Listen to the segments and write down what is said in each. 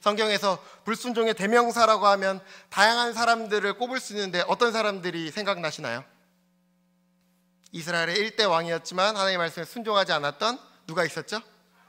성경에서 불순종의 대명사라고 하면 다양한 사람들을 꼽을 수 있는데 어떤 사람들이 생각나시나요? 이스라엘의 1대 왕이었지만 하나님의 말씀에 순종하지 않았던 누가 있었죠?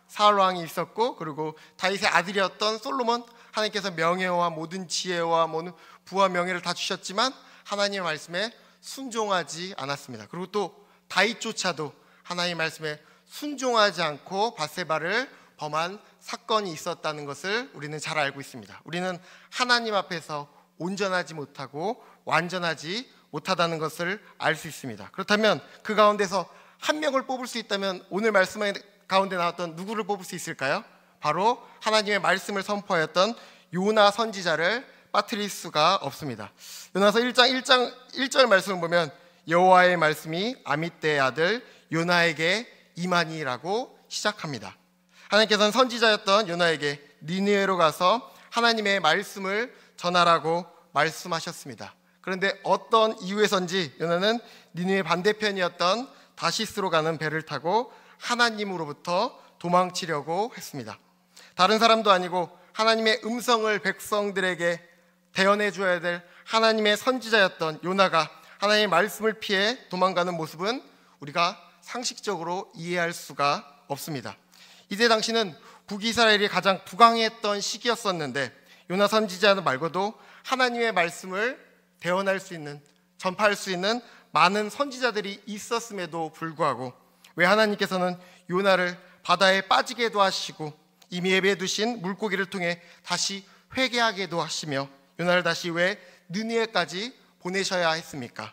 사울 왕이 있었고, 그리고 다윗의 아들이었던 솔로몬, 하나님께서 명예와 모든 지혜와 모든 부와 명예를 다 주셨지만 하나님의 말씀에 순종하지 않았습니다. 그리고 또 다윗조차도 하나님의 말씀에 순종하지 않고 밧세바를 범한 사건이 있었다는 것을 우리는 잘 알고 있습니다. 우리는 하나님 앞에서 온전하지 못하고 완전하지 못하다는 것을 알 수 있습니다. 그렇다면 그 가운데서 한 명을 뽑을 수 있다면 오늘 말씀 가운데 나왔던 누구를 뽑을 수 있을까요? 바로 하나님의 말씀을 선포하였던 요나 선지자를 빠뜨릴 수가 없습니다. 요나서 1장 1절 말씀을 보면 여호와의 말씀이 아미떼의 아들 요나에게 임하니라고 시작합니다. 하나님께서는 선지자였던 요나에게 니느웨로 가서 하나님의 말씀을 전하라고 말씀하셨습니다. 그런데 어떤 이유에선지 요나는 니느웨 반대편이었던 다시스로 가는 배를 타고 하나님으로부터 도망치려고 했습니다. 다른 사람도 아니고 하나님의 음성을 백성들에게 대언해 줘야 될 하나님의 선지자였던 요나가 하나님의 말씀을 피해 도망가는 모습은 우리가 상식적으로 이해할 수가 없습니다. 이때 당시는 북이스라엘이 가장 부강했던 시기였었는데 요나 선지자 말고도 하나님의 말씀을 대언할 수 있는, 전파할 수 있는 많은 선지자들이 있었음에도 불구하고 왜 하나님께서는 요나를 바다에 빠지게도 하시고 이미 예비해 두신 물고기를 통해 다시 회개하게도 하시며 요나를 다시 왜 느니웨까지 보내셔야 했습니까?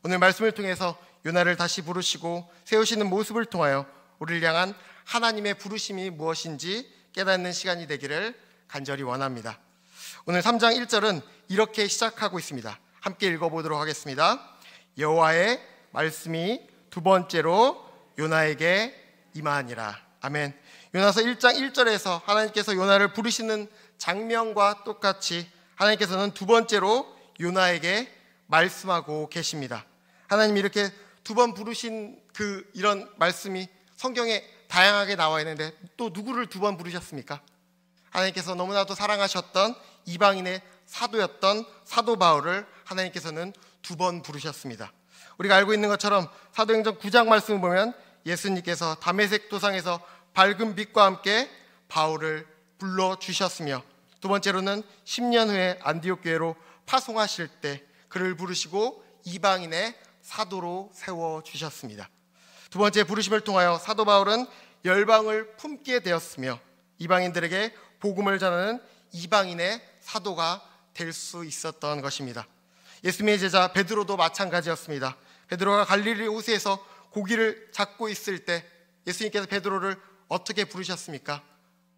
오늘 말씀을 통해서 요나를 다시 부르시고 세우시는 모습을 통하여 우리를 향한 하나님의 부르심이 무엇인지 깨닫는 시간이 되기를 간절히 원합니다. 오늘 3장 1절은 이렇게 시작하고 있습니다. 함께 읽어보도록 하겠습니다. 여호와의 말씀이 두 번째로 요나에게 임하니라. 아멘. 요나서 1장 1절에서 하나님께서 요나를 부르시는 장면과 똑같이 하나님께서는 두 번째로 요나에게 말씀하고 계십니다. 하나님이 이렇게 두 번 부르신 이런 말씀이 성경에 다양하게 나와 있는데 또 누구를 두 번 부르셨습니까? 하나님께서 너무나도 사랑하셨던 이방인의 사도였던 사도 바울을 하나님께서는 두 번 부르셨습니다. 우리가 알고 있는 것처럼 사도행전 9장 말씀을 보면 예수님께서 다메섹 도상에서 밝은 빛과 함께 바울을 불러주셨으며 두 번째로는 10년 후에 안디옥 교회로 파송하실 때 그를 부르시고 이방인의 사도로 세워주셨습니다. 두 번째 부르심을 통하여 사도 바울은 열방을 품게 되었으며 이방인들에게 복음을 전하는 이방인의 사도가 될 수 있었던 것입니다. 예수님의 제자 베드로도 마찬가지였습니다. 베드로가 갈릴리 호수에서 고기를 잡고 있을 때 예수님께서 베드로를 어떻게 부르셨습니까?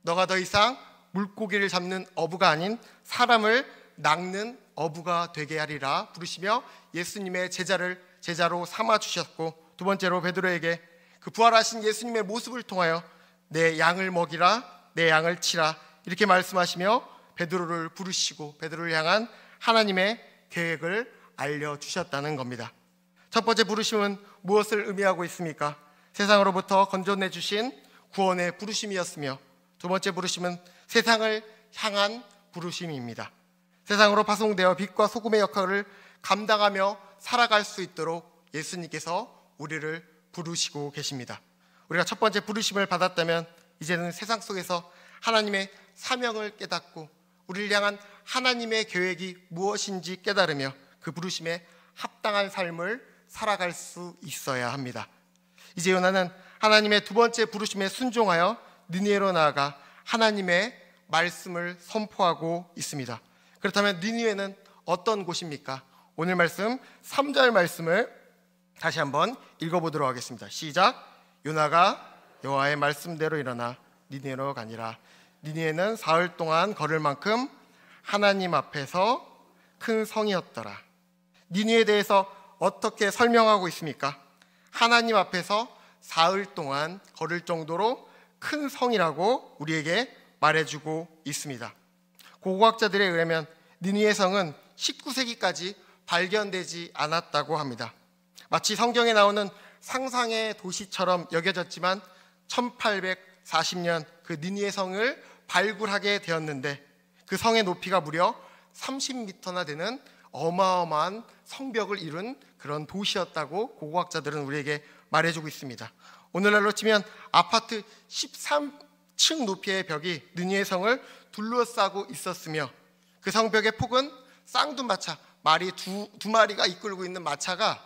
너가 더 이상 물고기를 잡는 어부가 아닌 사람을 낚는 어부가 되게 하리라 부르시며 예수님의 제자로 삼아주셨고, 두 번째로 베드로에게 그 부활하신 예수님의 모습을 통하여 내 양을 먹이라, 내 양을 치라 이렇게 말씀하시며 베드로를 부르시고 베드로를 향한 하나님의 계획을 알려주셨다는 겁니다. 첫 번째 부르심은 무엇을 의미하고 있습니까? 세상으로부터 건져내 주신 구원의 부르심이었으며 두 번째 부르심은 세상을 향한 부르심입니다. 세상으로 파송되어 빛과 소금의 역할을 감당하며 살아갈 수 있도록 예수님께서 우리를 부르시고 계십니다. 우리가 첫 번째 부르심을 받았다면 이제는 세상 속에서 하나님의 사명을 깨닫고 우리를 향한 하나님의 계획이 무엇인지 깨달으며 그 부르심에 합당한 삶을 살아갈 수 있어야 합니다. 이제 요나는 하나님의 두 번째 부르심에 순종하여 니느웨로 나아가 하나님의 말씀을 선포하고 있습니다. 그렇다면 니느웨는 어떤 곳입니까? 오늘 말씀 3절 말씀을 다시 한번 읽어보도록 하겠습니다. 시작. 요나가 여호와의 말씀대로 일어나 니느웨로 가니라. 니느웨는 사흘 동안 걸을 만큼 하나님 앞에서 큰 성이었더라. 니느웨에 대해서 어떻게 설명하고 있습니까? 하나님 앞에서 사흘 동안 걸을 정도로 큰 성이라고 우리에게 말해주고 있습니다. 고고학자들에 의하면 니느웨 성은 19세기까지 발견되지 않았다고 합니다. 마치 성경에 나오는 상상의 도시처럼 여겨졌지만 1840년 그 니느웨 성을 발굴하게 되었는데 그 성의 높이가 무려 30m나 되는 어마어마한 성벽을 이룬 그런 도시였다고 고고학자들은 우리에게 말해주고 있습니다. 오늘날로 치면 아파트 13층 높이의 벽이 느니에 성을 둘러싸고 있었으며 그 성벽의 폭은 쌍두마차, 말이 두 마리가 이끌고 있는 마차가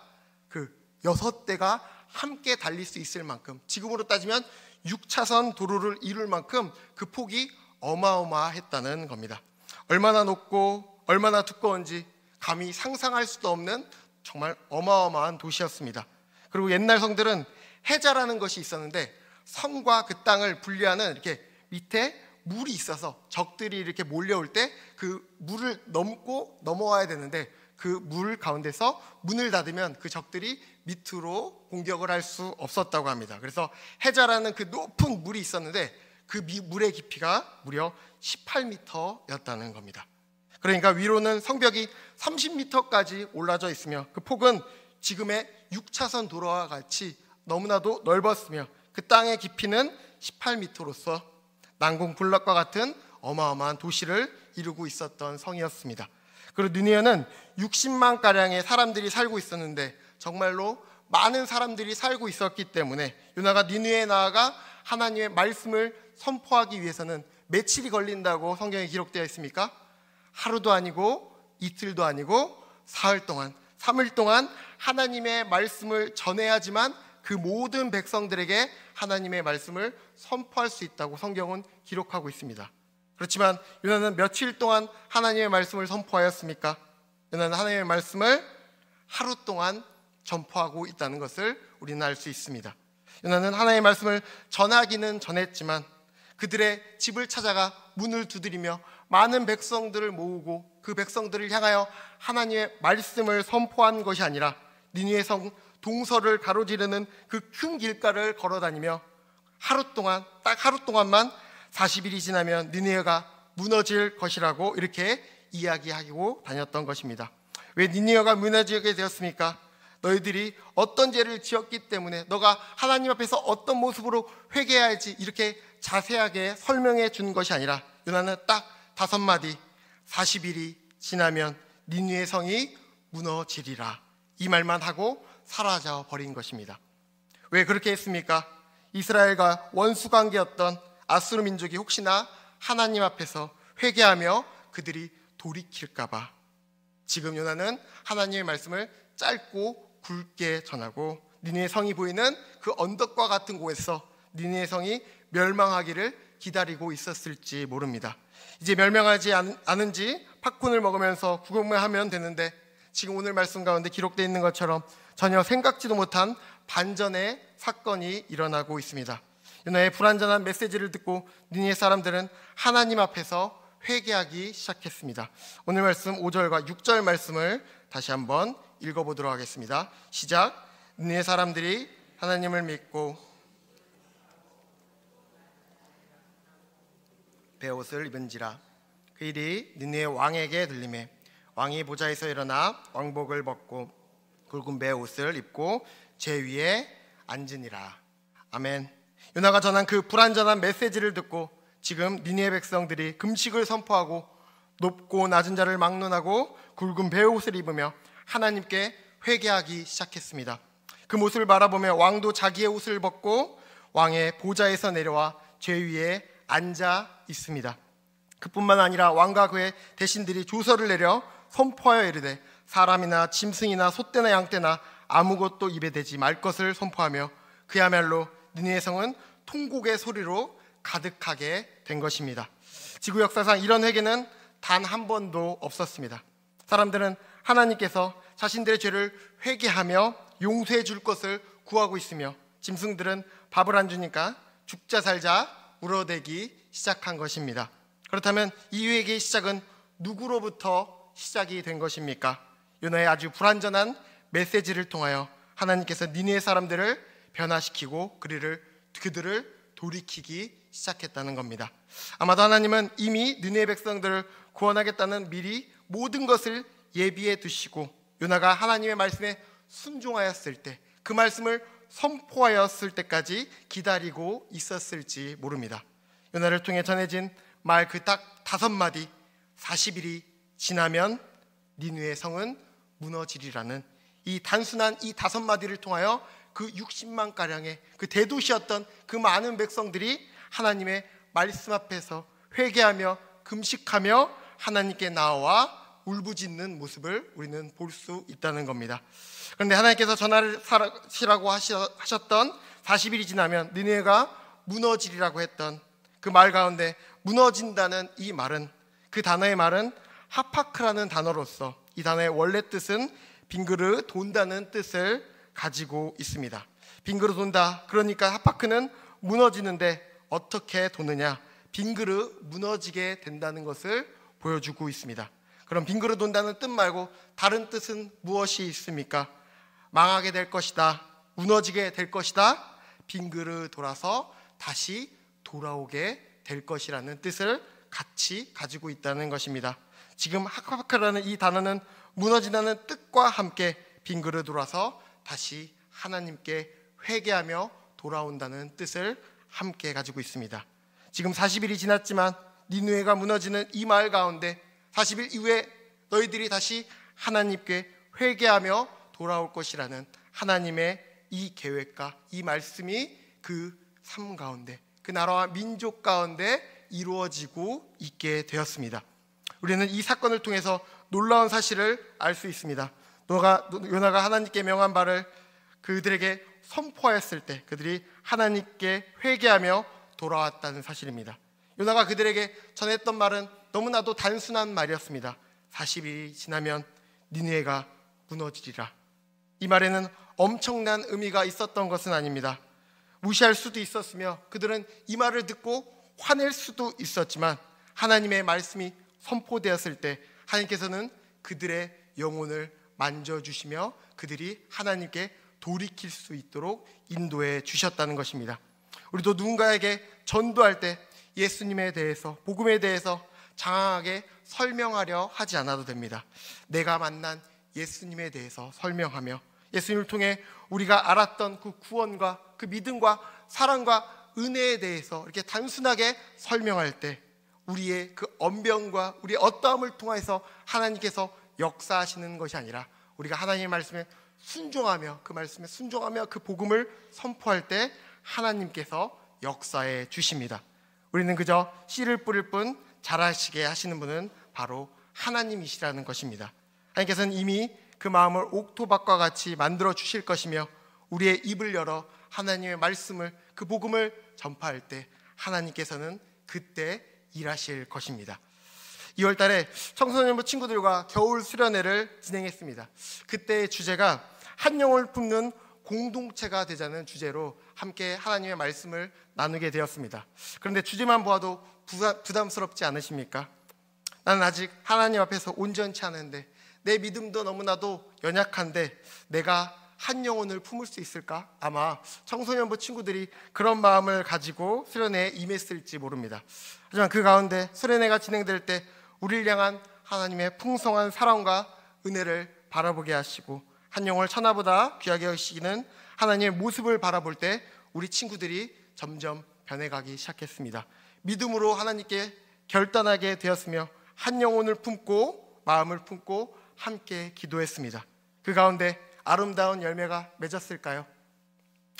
그 6대가 함께 달릴 수 있을 만큼, 지금으로 따지면 6차선 도로를 이룰 만큼 그 폭이 어마어마했다는 겁니다. 얼마나 높고 얼마나 두꺼운지 감히 상상할 수도 없는 정말 어마어마한 도시였습니다. 그리고 옛날 성들은 해자라는 것이 있었는데 성과 그 땅을 분리하는 이렇게 밑에 물이 있어서 적들이 이렇게 몰려올 때 그 물을 넘어와야 되는데 그 물 가운데서 문을 닫으면 그 적들이 밑으로 공격을 할 수 없었다고 합니다. 그래서 해자라는 그 높은 물이 있었는데 그 물의 깊이가 무려 18m였다는 겁니다. 그러니까 위로는 성벽이 30m까지 올라져 있으며 그 폭은 지금의 6차선 도로와 같이 너무나도 넓었으며 그 땅의 깊이는 18m로서 난공불락과 같은 어마어마한 도시를 이루고 있었던 성이었습니다. 그리고 느니에는 60만 가량의 사람들이 살고 있었는데 정말로 많은 사람들이 살고 있었기 때문에 요나가 니느웨에 나아가 하나님의 말씀을 선포하기 위해서는 며칠이 걸린다고 성경에 기록되어 있습니까? 하루도 아니고 이틀도 아니고 사흘 동안, 3일 동안 하나님의 말씀을 전해야지만 그 모든 백성들에게 하나님의 말씀을 선포할 수 있다고 성경은 기록하고 있습니다. 그렇지만 요나는 며칠 동안 하나님의 말씀을 선포하였습니까? 요나는 하나님의 말씀을 하루 동안 전포하고 있다는 것을 우리는 알 수 있습니다. 요나는 하나님의 말씀을 전하기는 전했지만 그들의 집을 찾아가 문을 두드리며 많은 백성들을 모으고 그 백성들을 향하여 하나님의 말씀을 선포한 것이 아니라 니느웨 성 동서를 가로지르는 그 큰 길가를 걸어다니며 딱 하루 동안만 40일이 지나면 니느웨가 무너질 것이라고 이렇게 이야기하고 다녔던 것입니다. 왜 니느웨가 무너지게 되었습니까? 너희들이 어떤 죄를 지었기 때문에 너가 하나님 앞에서 어떤 모습으로 회개해야지 이렇게 자세하게 설명해 준 것이 아니라 요나는 딱 5마디 40일이 지나면 니느웨 성이 무너지리라 이 말만 하고 사라져 버린 것입니다. 왜 그렇게 했습니까? 이스라엘과 원수관계였던 아수르 민족이 혹시나 하나님 앞에서 회개하며 그들이 돌이킬까봐 지금 요나는 하나님의 말씀을 짧고 굵게 전하고 니느웨 성이 보이는 그 언덕과 같은 곳에서 니느웨 성이 멸망하기를 기다리고 있었을지 모릅니다. 이제 멸망하지 않은지 팝콘을 먹으면서 구경만 하면 되는데 지금 오늘 말씀 가운데 기록되어 있는 것처럼 전혀 생각지도 못한 반전의 사건이 일어나고 있습니다. 요나의 불완전한 메시지를 듣고 니느웨 사람들은 하나님 앞에서 회개하기 시작했습니다. 오늘 말씀 5절과 6절 말씀을 다시 한번 읽어보도록 하겠습니다. 시작. 니느웨 사람들이 하나님을 믿고 베옷을 입은지라 그 일이 니느웨 왕에게 들리매 왕이 보좌에서 일어나 왕복을 벗고 굵은 베옷을 입고 제 위에 앉으니라. 아멘. 요나가 전한 그 불완전한 메시지를 듣고 지금 니느웨 백성들이 금식을 선포하고 높고 낮은 자를 막론하고 굵은 베옷을 입으며 하나님께 회개하기 시작했습니다. 그 모습을 바라보며 왕도 자기의 옷을 벗고 왕의 보좌에서 내려와 제 위에 앉아 있습니다. 그뿐만 아니라 왕과 그의 대신들이 조서를 내려 선포하여 이르되 사람이나 짐승이나 소떼나 양떼나 아무것도 입에 대지 말 것을 선포하며 그야말로 니느웨 성은 통곡의 소리로 가득하게 된 것입니다. 지구 역사상 이런 회개는 단 한 번도 없었습니다. 사람들은 하나님께서 자신들의 죄를 회개하며 용서해 줄 것을 구하고 있으며 짐승들은 밥을 안 주니까 죽자 살자 울어대기 시작한 것입니다. 그렇다면 이 회개의 시작은 누구로부터 시작이 된 것입니까? 요나의 아주 불완전한 메시지를 통하여 하나님께서 니느웨 사람들을 변화시키고 그들을 돌이키기 시작했다는 겁니다. 아마도 하나님은 이미 니느웨 백성들을 구원하겠다는 미리 모든 것을 예비해 두시고 요나가 하나님의 말씀에 순종하였을 때 그 말씀을 선포하였을 때까지 기다리고 있었을지 모릅니다. 요나를 통해 전해진 말 그 딱 5마디 40일이 지나면 니느웨 성은 무너지리라는 이 단순한 이 5마디를 통하여 그 60만 가량의 그 대도시였던 그 많은 백성들이 하나님의 말씀 앞에서 회개하며 금식하며 하나님께 나와 울부짖는 모습을 우리는 볼 수 있다는 겁니다. 그런데 하나님께서 전하를 하시라고 하셨던 40일이 지나면 니느웨가 무너지리라고 했던 그 말 가운데 무너진다는 이 말은, 그 단어의 말은 하파크라는 단어로서 이 단어의 원래 뜻은 빙그르 돈다는 뜻을 가지고 있습니다. 빙그르 돈다, 그러니까 하파크는 무너지는데 어떻게 도느냐, 빙그르 무너지게 된다는 것을 보여주고 있습니다. 그럼 빙그르 돈다는 뜻 말고 다른 뜻은 무엇이 있습니까? 망하게 될 것이다, 무너지게 될 것이다, 빙그르 돌아서 다시 돌아오게 될 것이라는 뜻을 같이 가지고 있다는 것입니다. 지금 하파크라는 이 단어는 무너진다는 뜻과 함께 빙그르 돌아서 다시 하나님께 회개하며 돌아온다는 뜻을 함께 가지고 있습니다. 지금 40일이 지났지만 니느웨가 무너지는 이 마을 가운데 40일 이후에 너희들이 다시 하나님께 회개하며 돌아올 것이라는 하나님의 이 계획과 이 말씀이 그 삶 가운데, 그 나라와 민족 가운데 이루어지고 있게 되었습니다. 우리는 이 사건을 통해서 놀라운 사실을 알 수 있습니다. 요나가 하나님께 명한 바를 그들에게 선포하였을 때 그들이 하나님께 회개하며 돌아왔다는 사실입니다. 요나가 그들에게 전했던 말은 너무나도 단순한 말이었습니다. 40일이 지나면 니느웨가 무너지리라. 이 말에는 엄청난 의미가 있었던 것은 아닙니다. 무시할 수도 있었으며 그들은 이 말을 듣고 화낼 수도 있었지만 하나님의 말씀이 선포되었을 때 하나님께서는 그들의 영혼을 만져주시며 그들이 하나님께 돌이킬 수 있도록 인도해 주셨다는 것입니다. 우리도 누군가에게 전도할 때 예수님에 대해서, 복음에 대해서 장황하게 설명하려 하지 않아도 됩니다. 내가 만난 예수님에 대해서 설명하며 예수님을 통해 우리가 알았던 그 구원과 그 믿음과 사랑과 은혜에 대해서 이렇게 단순하게 설명할 때 우리의 그 언변과 우리의 어떠함을 통해서 하나님께서 역사하시는 것이 아니라 우리가 하나님의 말씀에 순종하며 그 말씀에 순종하며 그 복음을 선포할 때 하나님께서 역사해 주십니다. 우리는 그저 씨를 뿌릴 뿐 자라시게 하시는 분은 바로 하나님이시라는 것입니다. 하나님께서는 이미 그 마음을 옥토밭과 같이 만들어 주실 것이며 우리의 입을 열어 하나님의 말씀을, 그 복음을 전파할 때 하나님께서는 그때 일하실 것입니다. 2월 달에 청소년부 친구들과 겨울 수련회를 진행했습니다. 그때의 주제가 한 영혼을 품는 공동체가 되자는 주제로 함께 하나님의 말씀을 나누게 되었습니다. 그런데 주제만 보아도 부담스럽지 않으십니까? 나는 아직 하나님 앞에서 온전치 않은데, 내 믿음도 너무나도 연약한데 내가 한 영혼을 품을 수 있을까? 아마 청소년부 친구들이 그런 마음을 가지고 수련회에 임했을지 모릅니다. 하지만 그 가운데 수련회가 진행될 때 우리를 향한 하나님의 풍성한 사랑과 은혜를 바라보게 하시고 한 영혼을 천하보다 귀하게 여기시는 하나님의 모습을 바라볼 때 우리 친구들이 점점 변해가기 시작했습니다. 믿음으로 하나님께 결단하게 되었으며 한 영혼을 품고 마음을 품고 함께 기도했습니다. 그 가운데 아름다운 열매가 맺었을까요?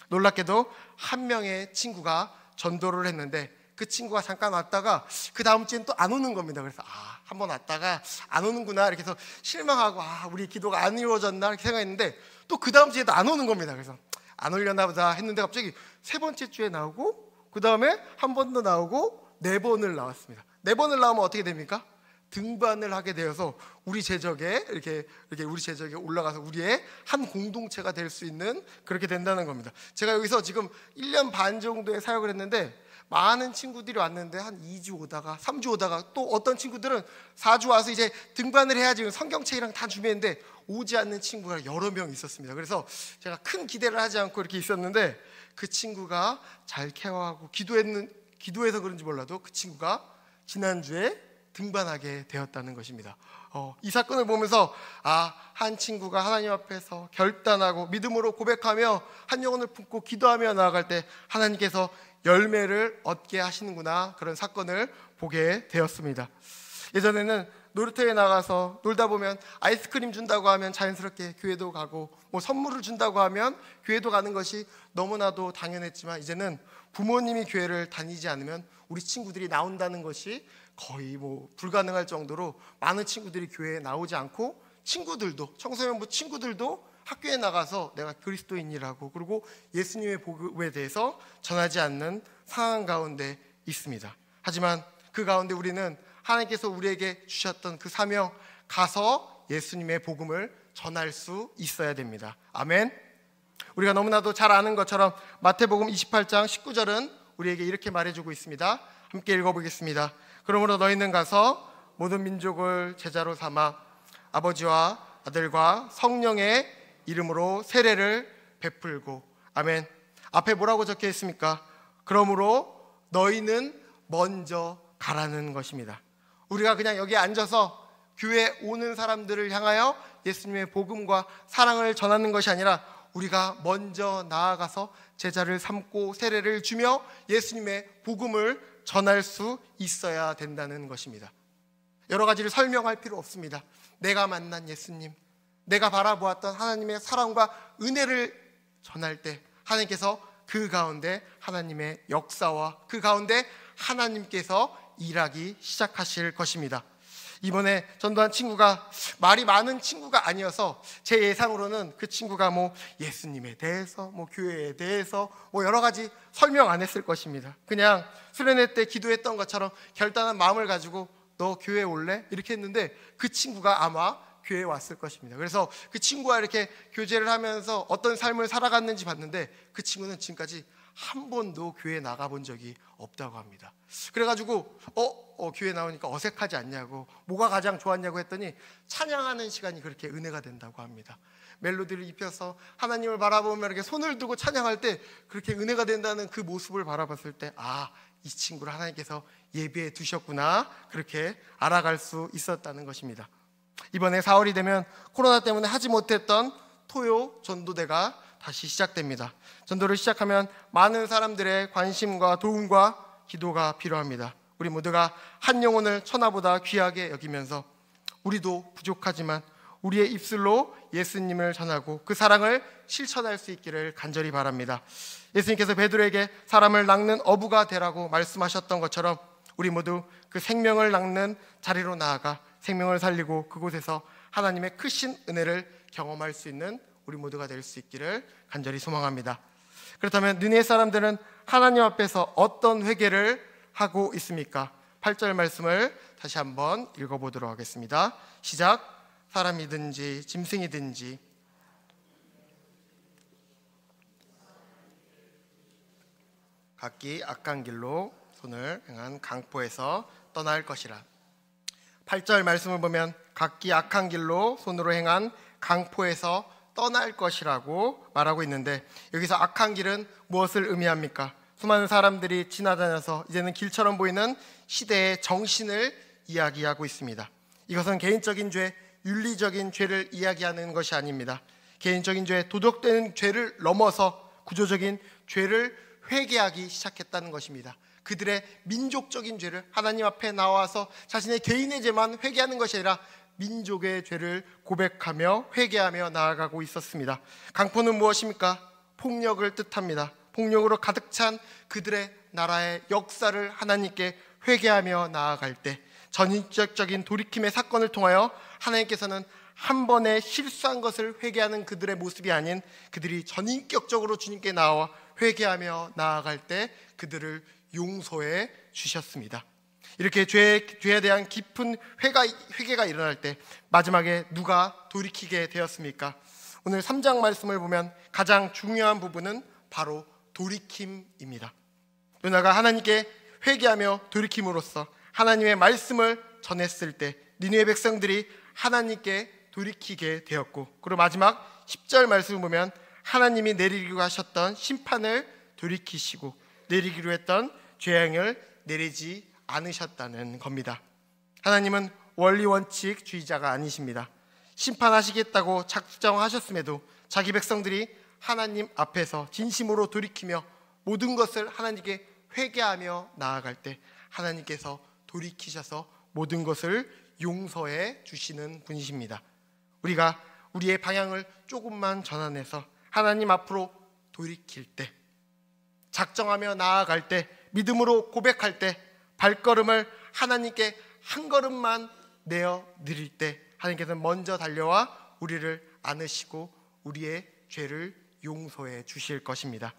놀랍게도 한 명의 친구가 전도를 했는데 그 친구가 잠깐 왔다가 그 다음 주엔 또 안 오는 겁니다. 그래서 한 번 왔다가 안 오는구나 이렇게 해서 실망하고 우리 기도가 안 이루어졌나 이렇게 생각했는데 또 그 다음 주에도 안 오는 겁니다. 그래서 안 오려나 보다 했는데 갑자기 3번째 주에 나오고 그 다음에 한 번 더 나오고 4번을 나왔습니다. 4번을 나오면 어떻게 됩니까? 등반을 하게 되어서 우리 제적에 이렇게 우리 제적에 올라가서 우리의 한 공동체가 될 수 있는 그렇게 된다는 겁니다. 제가 여기서 지금 1년 반 정도의 사역을 했는데 많은 친구들이 왔는데 한 2주 오다가 3주 오다가 또 어떤 친구들은 4주 와서 이제 등반을 해야지 성경책이랑 다 준비했는데 오지 않는 친구가 여러 명 있었습니다. 그래서 제가 큰 기대를 하지 않고 이렇게 있었는데 그 친구가 잘 케어하고 기도해서 그런지 몰라도 그 친구가 지난주에 등반하게 되었다는 것입니다. 이 사건을 보면서 한 친구가 하나님 앞에서 결단하고 믿음으로 고백하며 한 영혼을 품고 기도하며 나아갈 때 하나님께서 열매를 얻게 하시는구나, 그런 사건을 보게 되었습니다. 예전에는 놀이터에 나가서 놀다 보면 아이스크림 준다고 하면 자연스럽게 교회도 가고, 뭐 선물을 준다고 하면 교회도 가는 것이 너무나도 당연했지만, 이제는 부모님이 교회를 다니지 않으면 우리 친구들이 나온다는 것이 거의 뭐 불가능할 정도로 많은 친구들이 교회에 나오지 않고, 친구들도, 청소년부 친구들도 학교에 나가서 내가 그리스도인이라고, 그리고 예수님의 복음에 대해서 전하지 않는 상황 가운데 있습니다. 하지만 그 가운데 우리는 하나님께서 우리에게 주셨던 그 사명, 가서 예수님의 복음을 전할 수 있어야 됩니다. 아멘. 우리가 너무나도 잘 아는 것처럼 마태복음 28장 19절은 우리에게 이렇게 말해주고 있습니다. 함께 읽어보겠습니다. 그러므로 너희는 가서 모든 민족을 제자로 삼아 아버지와 아들과 성령의 이름으로 세례를 베풀고. 아멘. 앞에 뭐라고 적혀 있습니까? 그러므로 너희는 먼저 가라는 것입니다. 우리가 그냥 여기 앉아서 교회에 오는 사람들을 향하여 예수님의 복음과 사랑을 전하는 것이 아니라, 우리가 먼저 나아가서 제자를 삼고 세례를 주며 예수님의 복음을 전할 수 있어야 된다는 것입니다. 여러 가지를 설명할 필요 없습니다. 내가 만난 예수님, 내가 바라보았던 하나님의 사랑과 은혜를 전할 때 하나님께서 그 가운데 하나님의 역사와 그 가운데 하나님께서 일하기 시작하실 것입니다. 이번에 전도한 친구가 말이 많은 친구가 아니어서 제 예상으로는 그 친구가 뭐 예수님에 대해서, 뭐 교회에 대해서 뭐 여러 가지 설명 안 했을 것입니다. 그냥 수련회 때 기도했던 것처럼 결단한 마음을 가지고 너 교회 올래? 이렇게 했는데 그 친구가 아마 교회에 왔을 것입니다. 그래서 그 친구와 이렇게 교제를 하면서 어떤 삶을 살아갔는지 봤는데, 그 친구는 지금까지 한 번도 교회에 나가본 적이 없다고 합니다. 그래가지고 교회 나오니까 어색하지 않냐고, 뭐가 가장 좋았냐고 했더니 찬양하는 시간이 그렇게 은혜가 된다고 합니다. 멜로디를 입혀서 하나님을 바라보며 이렇게 손을 두고 찬양할 때 그렇게 은혜가 된다는 그 모습을 바라봤을 때, 이 친구를 하나님께서 예비해 두셨구나, 그렇게 알아갈 수 있었다는 것입니다. 이번에 4월이 되면 코로나 때문에 하지 못했던 토요 전도대가 다시 시작됩니다. 전도를 시작하면 많은 사람들의 관심과 도움과 기도가 필요합니다. 우리 모두가 한 영혼을 천하보다 귀하게 여기면서 우리도 부족하지만 우리의 입술로 예수님을 전하고 그 사랑을 실천할 수 있기를 간절히 바랍니다. 예수님께서 베드로에게 사람을 낚는 어부가 되라고 말씀하셨던 것처럼 우리 모두 그 생명을 낚는 자리로 나아가 생명을 살리고 그곳에서 하나님의 크신 은혜를 경험할 수 있는 우리 모두가 될 수 있기를 간절히 소망합니다. 그렇다면 느헤 사람들은 하나님 앞에서 어떤 회개를 하고 있습니까? 8절 말씀을 다시 한번 읽어보도록 하겠습니다. 시작. 사람이든지 짐승이든지 각기 악한 길로 손을 행한 강포에서 떠날 것이라. 8절 말씀을 보면 각기 악한 길로 손으로 행한 강포에서 떠날 것이라고 말하고 있는데, 여기서 악한 길은 무엇을 의미합니까? 수많은 사람들이 지나다녀서 이제는 길처럼 보이는 시대의 정신을 이야기하고 있습니다. 이것은 개인적인 죄, 윤리적인 죄를 이야기하는 것이 아닙니다. 개인적인 죄, 도덕되는 죄를 넘어서 구조적인 죄를 회개하기 시작했다는 것입니다. 그들의 민족적인 죄를 하나님 앞에 나와서 자신의 개인의 죄만 회개하는 것이 아니라 민족의 죄를 고백하며 회개하며 나아가고 있었습니다. 강포는 무엇입니까? 폭력을 뜻합니다. 폭력으로 가득 찬 그들의 나라의 역사를 하나님께 회개하며 나아갈 때, 전인격적인 돌이킴의 사건을 통하여 하나님께서는 한 번에 실수한 것을 회개하는 그들의 모습이 아닌, 그들이 전인격적으로 주님께 나와 회개하며 나아갈 때 그들을 용서해 주셨습니다. 이렇게 죄에 대한 깊은 회개가 일어날 때 마지막에 누가 돌이키게 되었습니까? 오늘 3장 말씀을 보면 가장 중요한 부분은 바로 돌이킴입니다. 요나가 하나님께 회개하며 돌이킴으로써 하나님의 말씀을 전했을 때 니느웨 백성들이 하나님께 돌이키게 되었고, 그리고 마지막 10절 말씀을 보면 하나님이 내리기로 하셨던 심판을 돌이키시고 내리기로 했던 죄행을 내리지 않으셨다는 겁니다. 하나님은 원리 원칙주의자가 아니십니다. 심판하시겠다고 작정하셨음에도 자기 백성들이 하나님 앞에서 진심으로 돌이키며 모든 것을 하나님께 회개하며 나아갈 때 하나님께서 돌이키셔서 모든 것을 용서해 주시는 분이십니다. 우리가 우리의 방향을 조금만 전환해서 하나님 앞으로 돌이킬 때, 작정하며 나아갈 때, 믿음으로 고백할 때, 발걸음을 하나님께 한 걸음만 내어 드릴 때 하나님께서는 먼저 달려와 우리를 안으시고 우리의 죄를 용서해 주실 것입니다.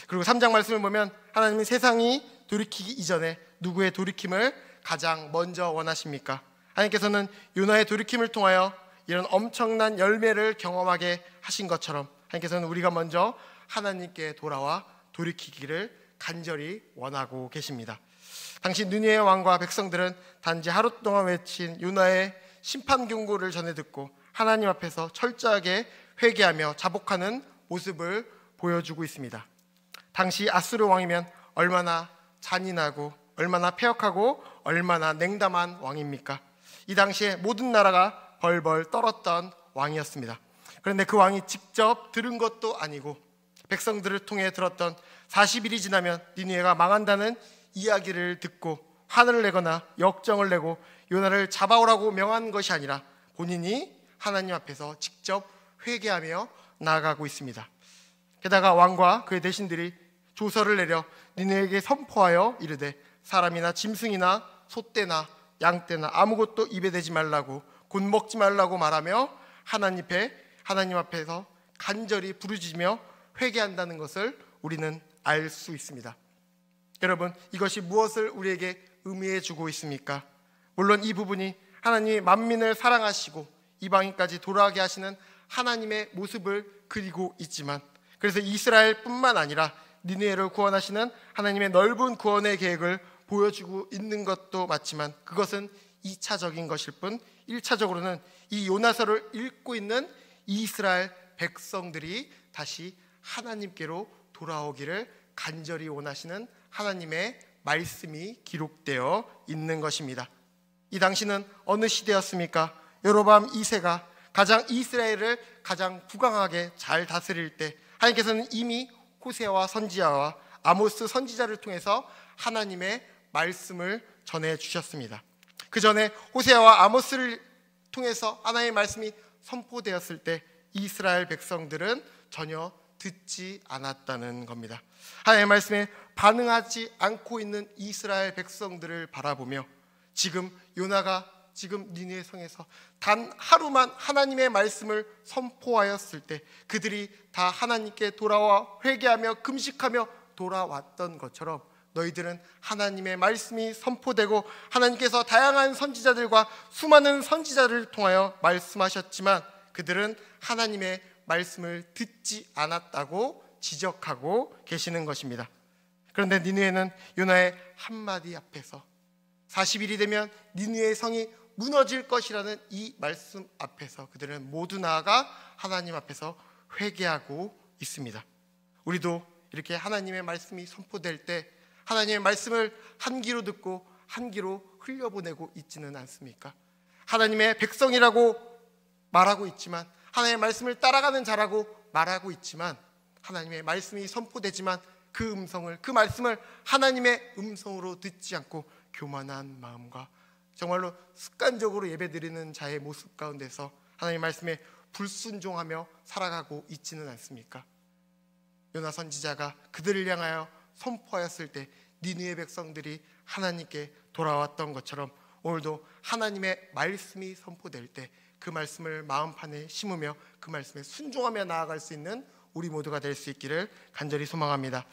그리고 3장 말씀을 보면 하나님은 세상이 돌이키기 이전에 누구의 돌이킴을 가장 먼저 원하십니까? 하나님께서는 요나의 돌이킴을 통하여 이런 엄청난 열매를 경험하게 하신 것처럼 하나님께서는 우리가 먼저 하나님께 돌아와 돌이키기를 간절히 원하고 계십니다. 당시 느니웨 왕과 백성들은 단지 하루 동안 외친 요나의 심판 경고를 전해 듣고 하나님 앞에서 철저하게 회개하며 자복하는 모습을 보여주고 있습니다. 당시 아수르 왕이면 얼마나 잔인하고 얼마나 폐역하고 얼마나 냉담한 왕입니까? 이 당시에 모든 나라가 벌벌 떨었던 왕이었습니다. 그런데 그 왕이 직접 들은 것도 아니고 백성들을 통해 들었던 40일이 지나면 니느웨가 망한다는 이야기를 듣고 화를 내거나 역정을 내고 요나를 잡아오라고 명한 것이 아니라 본인이 하나님 앞에서 직접 회개하며 나아가고 있습니다. 게다가 왕과 그의 대신들이 조서를 내려 니느웨에게 선포하여 이르되 사람이나 짐승이나 소떼나 양떼나 아무것도 입에 대지 말라고 곧 먹지 말라고 말하며 하나님 앞에서 간절히 부르짖으며 회개한다는 것을 우리는 알 수 있습니다. 여러분, 이것이 무엇을 우리에게 의미해 주고 있습니까? 물론 이 부분이 하나님이 만민을 사랑하시고 이방인까지 돌아가게 하시는 하나님의 모습을 그리고 있지만, 그래서 이스라엘뿐만 아니라 니느웨를 구원하시는 하나님의 넓은 구원의 계획을 보여주고 있는 것도 맞지만 그것은 2차적인 것일 뿐 1차적으로는 이 요나서를 읽고 있는 이스라엘 백성들이 다시 하나님께로 돌아오기를 간절히 원하시는 하나님의 말씀이 기록되어 있는 것입니다. 이 당시는 어느 시대였습니까? 여로보암 2세가 이스라엘을 가장 부강하게 잘 다스릴 때 하나님께서는 이미 호세아와 선지자와 아모스 선지자를 통해서 하나님의 말씀을 전해 주셨습니다. 그 전에 호세아와 아모스를 통해서 하나님의 말씀이 선포되었을 때 이스라엘 백성들은 전혀 듣지 않았다는 겁니다. 하나님의 말씀에 반응하지 않고 있는 이스라엘 백성들을 바라보며 지금 요나가 니느웨 성에서 단 하루만 하나님의 말씀을 선포하였을 때 그들이 다 하나님께 돌아와 회개하며 금식하며 돌아왔던 것처럼 너희들은 하나님의 말씀이 선포되고 하나님께서 다양한 선지자들과 수많은 선지자를 통하여 말씀하셨지만 그들은 하나님의 말씀을 듣지 않았다고 지적하고 계시는 것입니다. 그런데 니느웨는 요나의 한마디 앞에서 40일이 되면 니느웨 성이 무너질 것이라는 이 말씀 앞에서 그들은 모두 나아가 하나님 앞에서 회개하고 있습니다. 우리도 이렇게 하나님의 말씀이 선포될 때 하나님의 말씀을 한 귀로 듣고 한 귀로 흘려보내고 있지는 않습니까? 하나님의 백성이라고 말하고 있지만 하나님의 말씀을 따라가는 자라고 말하고 있지만 하나님의 말씀이 선포되지만 그 말씀을 하나님의 음성으로 듣지 않고 교만한 마음과 정말로 습관적으로 예배드리는 자의 모습 가운데서 하나님의 말씀에 불순종하며 살아가고 있지는 않습니까? 요나 선지자가 그들을 향하여 선포하였을 때 니느웨 백성들이 하나님께 돌아왔던 것처럼 오늘도 하나님의 말씀이 선포될 때 그 말씀을 마음판에 심으며 그 말씀에 순종하며 나아갈 수 있는 우리 모두가 될 수 있기를 간절히 소망합니다.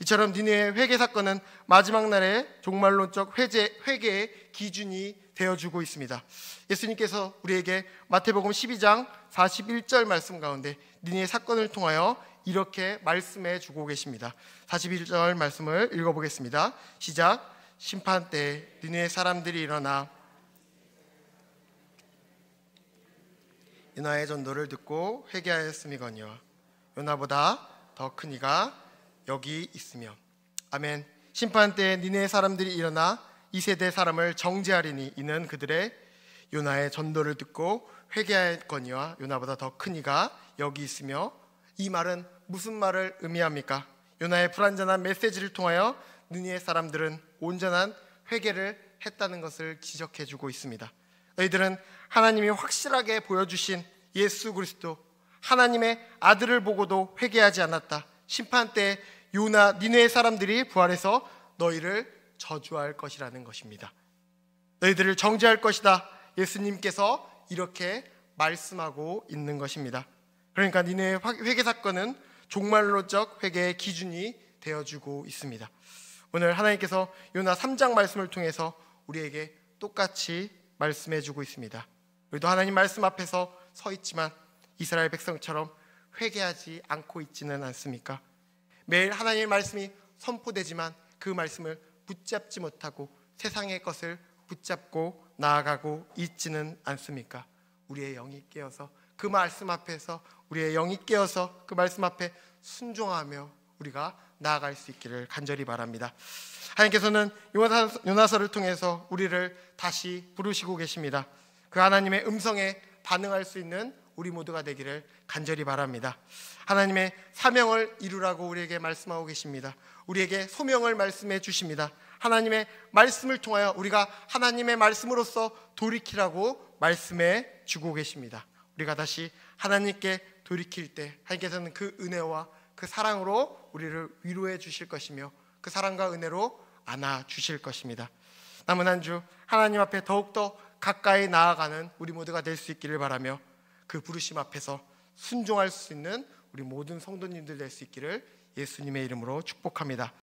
이처럼 니느웨 회개 사건은 마지막 날의 종말론적 회개의 기준이 되어주고 있습니다. 예수님께서 우리에게 마태복음 12장 41절 말씀 가운데 니느웨 사건을 통하여 이렇게 말씀해 주고 계십니다. 41절 말씀을 읽어보겠습니다. 시작. 심판 때 니느웨 사람들이 일어나 요나의 전도를 듣고 회개하였음이거니와 요나보다 더 큰 이가 여기 있으며. 아멘. 심판 때 니느웨 사람들이 일어나 이 세대 사람을 정죄하리니 이는 그들의 요나의 전도를 듣고 회개하였거니와 요나보다 더 큰 이가 여기 있으며. 이 말은 무슨 말을 의미합니까? 요나의 불완전한 메시지를 통하여 니느웨 사람들은 온전한 회개를 했다는 것을 지적해주고 있습니다. 너희들은 하나님이 확실하게 보여주신 예수 그리스도 하나님의 아들을 보고도 회개하지 않았다. 심판 때 요나 니느웨 사람들이 부활해서 너희를 저주할 것이라는 것입니다. 너희들을 정죄할 것이다. 예수님께서 이렇게 말씀하고 있는 것입니다. 그러니까 니느웨 회개 사건은 종말론적 회개의 기준이 되어주고 있습니다. 오늘 하나님께서 요나 3장 말씀을 통해서 우리에게 똑같이 말씀해주고 있습니다. 우리도 하나님 말씀 앞에서 서 있지만 이스라엘 백성처럼 회개하지 않고 있지는 않습니까? 매일 하나님의 말씀이 선포되지만 그 말씀을 붙잡지 못하고 세상의 것을 붙잡고 나아가고 있지는 않습니까? 우리의 영이 깨어서 그 말씀 앞에서 우리의 영이 깨어서 그 말씀 앞에 순종하며 우리가 나아갈 수 있기를 간절히 바랍니다. 하나님께서는 요나서를 통해서 우리를 다시 부르시고 계십니다. 그 하나님의 음성에 반응할 수 있는 우리 모두가 되기를 간절히 바랍니다. 하나님의 사명을 이루라고 우리에게 말씀하고 계십니다. 우리에게 소명을 말씀해 주십니다. 하나님의 말씀을 통하여 우리가 하나님의 말씀으로서 돌이키라고 말씀해 주고 계십니다. 우리가 다시 하나님께 돌이킬 때 하나님께서는 그 은혜와 그 사랑으로 우리를 위로해 주실 것이며 그 사랑과 은혜로 안아 주실 것입니다. 남은 한 주 하나님 앞에 더욱더 가까이 나아가는 우리 모두가 될 수 있기를 바라며 그 부르심 앞에서 순종할 수 있는 우리 모든 성도님들 될 수 있기를 예수님의 이름으로 축복합니다.